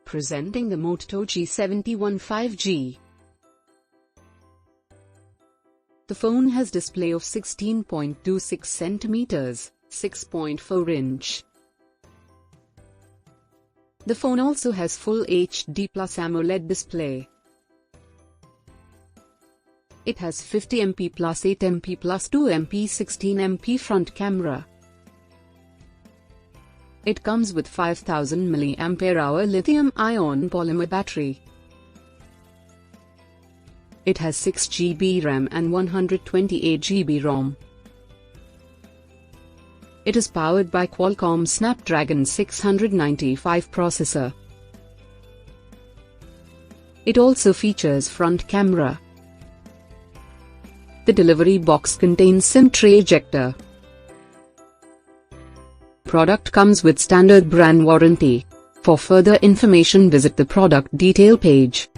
Presenting the Moto G71 5G. The phone has display of 16.26 cm, 6.4 inch. The phone also has full HD plus AMOLED display. It has 50 MP plus 8 MP plus 2 MP 16 MP front camera. It comes with 5000 mAh lithium-ion polymer battery. It has 6 GB RAM and 128 GB ROM. It is powered by Qualcomm Snapdragon 695 processor. It also features front camera. The delivery box contains SIM tray ejector. Product comes with standard brand warranty. For further information visit the product detail page.